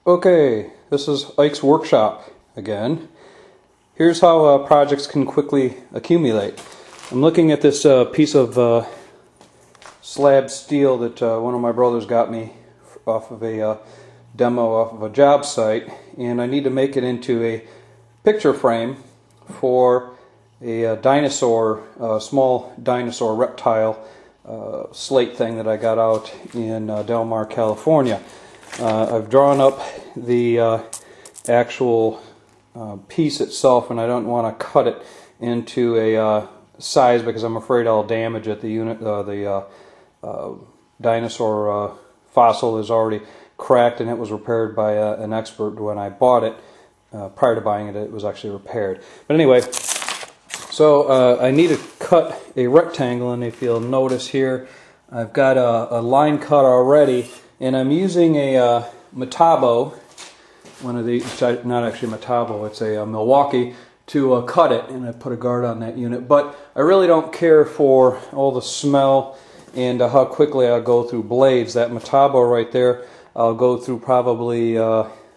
Okay, this is Ike's workshop again. Here's how projects can quickly accumulate. I'm looking at this piece of slab steel that one of my brothers got me off of a demo off of a job site, and I need to make it into a picture frame for a dinosaur, small dinosaur reptile slate thing that I got out in Del Mar, California. I've drawn up the actual piece itself, and I don't want to cut it into a size because I'm afraid I'll damage it. The dinosaur fossil is already cracked, and it was repaired by an expert when I bought it. Prior to buying it, it was actually repaired. But anyway, so I need to cut a rectangle, and if you'll notice here, I've got a line cut already, and I'm using a Metabo, one of these, not actually Metabo, it's a Milwaukee, to cut it, and I put a guard on that unit. But I really don't care for all the smell and how quickly I'll go through blades. That Metabo right there, I'll go through probably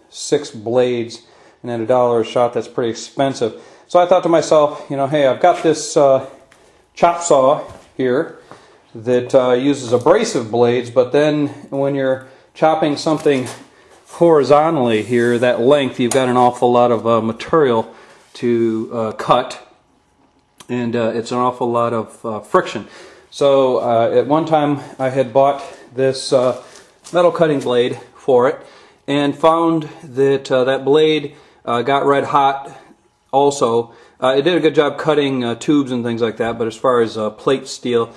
6 blades, and at $1 a shot, that's pretty expensive. So I thought to myself, you know, hey, I've got this chop saw here that uses abrasive blades, but then when you're chopping something horizontally here, that length, you've got an awful lot of material to cut, and it's an awful lot of friction. So at one time I had bought this metal cutting blade for it, and found that that blade got red hot also. It did a good job cutting tubes and things like that, but as far as plate steel,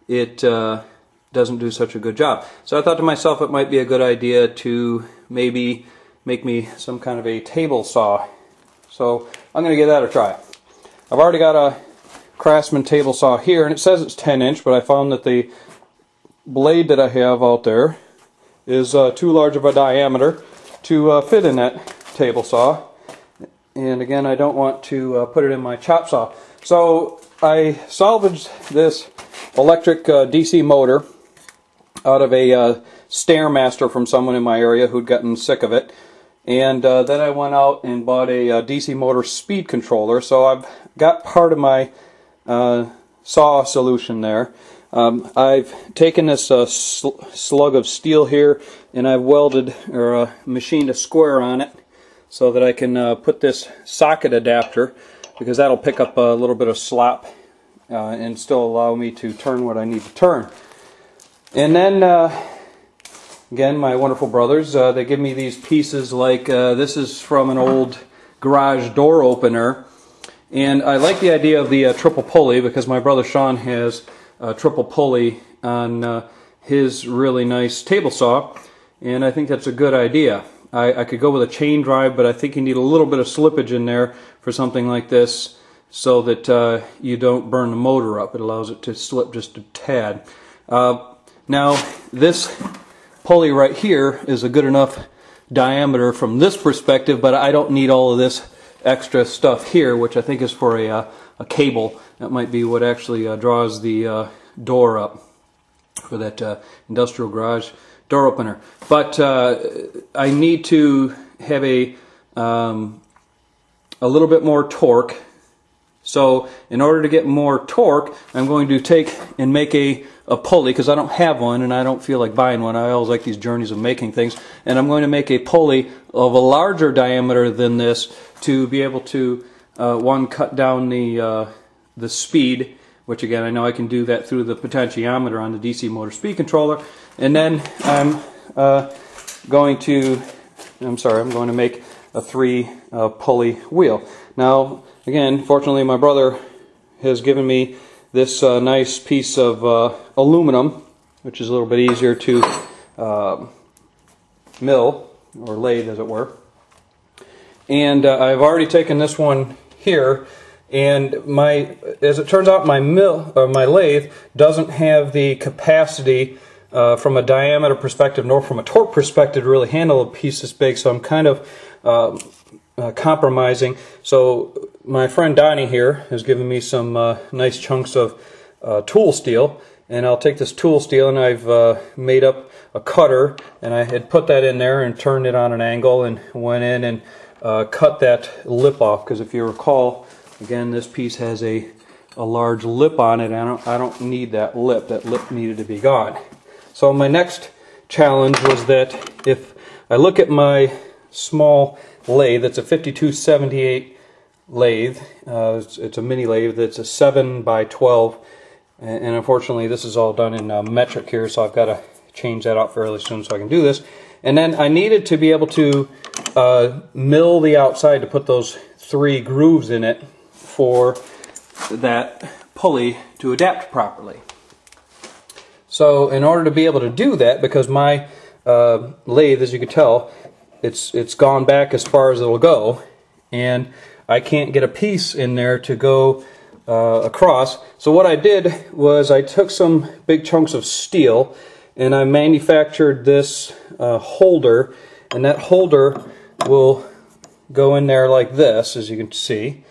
it doesn't do such a good job. So I thought to myself it might be a good idea to maybe make me some kind of a table saw. So I'm going to give that a try. I've already got a Craftsman table saw here, and it says it's 10-inch, but I found that the blade that I have out there is too large of a diameter to fit in that table saw. And again, I don't want to put it in my chop saw. So I salvaged this electric DC motor out of a Stairmaster from someone in my area who'd gotten sick of it. And then I went out and bought a DC motor speed controller. So I've got part of my saw solution there. I've taken this slug of steel here, and I've welded or machined a square on it so that I can put this socket adapter, because that'll pick up a little bit of slop and still allow me to turn what I need to turn. And then again, my wonderful brothers, they give me these pieces like this is from an old garage door opener, and I like the idea of the triple pulley because my brother Sean has a triple pulley on his really nice table saw, and I think that's a good idea. I could go with a chain drive, but I think you need a little bit of slippage in there for something like this so that you don't burn the motor up. It allows it to slip just a tad. Now, this pulley right here is a good enough diameter from this perspective, but I don't need all of this extra stuff here, which I think is for a cable. That might be what actually draws the door up for that industrial garage door opener. But I need to have a little bit more torque. So in order to get more torque, I'm going to take and make a pulley, because I don't have one and I don't feel like buying one. I always like these journeys of making things. And I'm going to make a pulley of a larger diameter than this to be able to, one, cut down the speed, which again I know I can do that through the potentiometer on the DC motor speed controller. And then I'm going to make a 3 pulley wheel. Now again, fortunately my brother has given me this nice piece of aluminum, which is a little bit easier to mill, or lathe as it were. And I've already taken this one here, and as it turns out, my lathe doesn't have the capacity from a diameter perspective nor from a torque perspective to really handle a piece this big, so I'm kind of compromising. So my friend Donnie here has given me some nice chunks of tool steel, and I'll take this tool steel, and I've made up a cutter, and I had put that in there and turned it on an angle and went in and cut that lip off, because if you recall, again, this piece has a large lip on it. I don't need that lip. That lip needed to be gone. So my next challenge was that if I look at my small lathe, it's a 5278 lathe. It's a mini lathe. It's a 7 by 12, and unfortunately this is all done in metric here, so I've got to change that out fairly soon so I can do this. And then I needed to be able to mill the outside to put those 3 grooves in it for that pulley to adapt properly. So in order to be able to do that, because my lathe, as you can tell, it's gone back as far as it'll go, and I can't get a piece in there to go across. So what I did was I took some big chunks of steel and I manufactured this holder, and that holder will go in there like this, as you can see.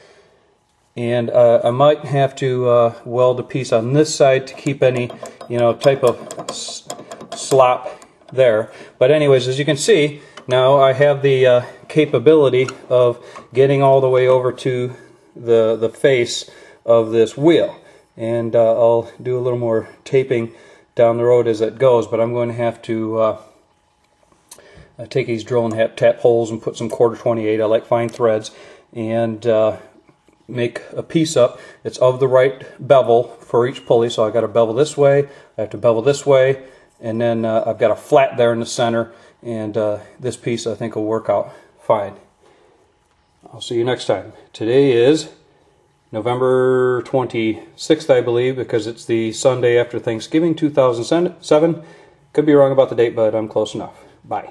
And I might have to weld a piece on this side to keep any, type of slop there. But anyways, as you can see, now I have the capability of getting all the way over to the face of this wheel. And I'll do a little more taping down the road as it goes, but I'm going to have to take these drill and tap holes and put some 1/4-28. I like fine threads, and make a piece up. It's of the right bevel for each pulley, so I've got to bevel this way, I have to bevel this way, and then I've got a flat there in the center, and this piece I think will work out fine. I'll see you next time. Today is November 26th, I believe, because it's the Sunday after Thanksgiving, 2007. Could be wrong about the date, but I'm close enough. Bye.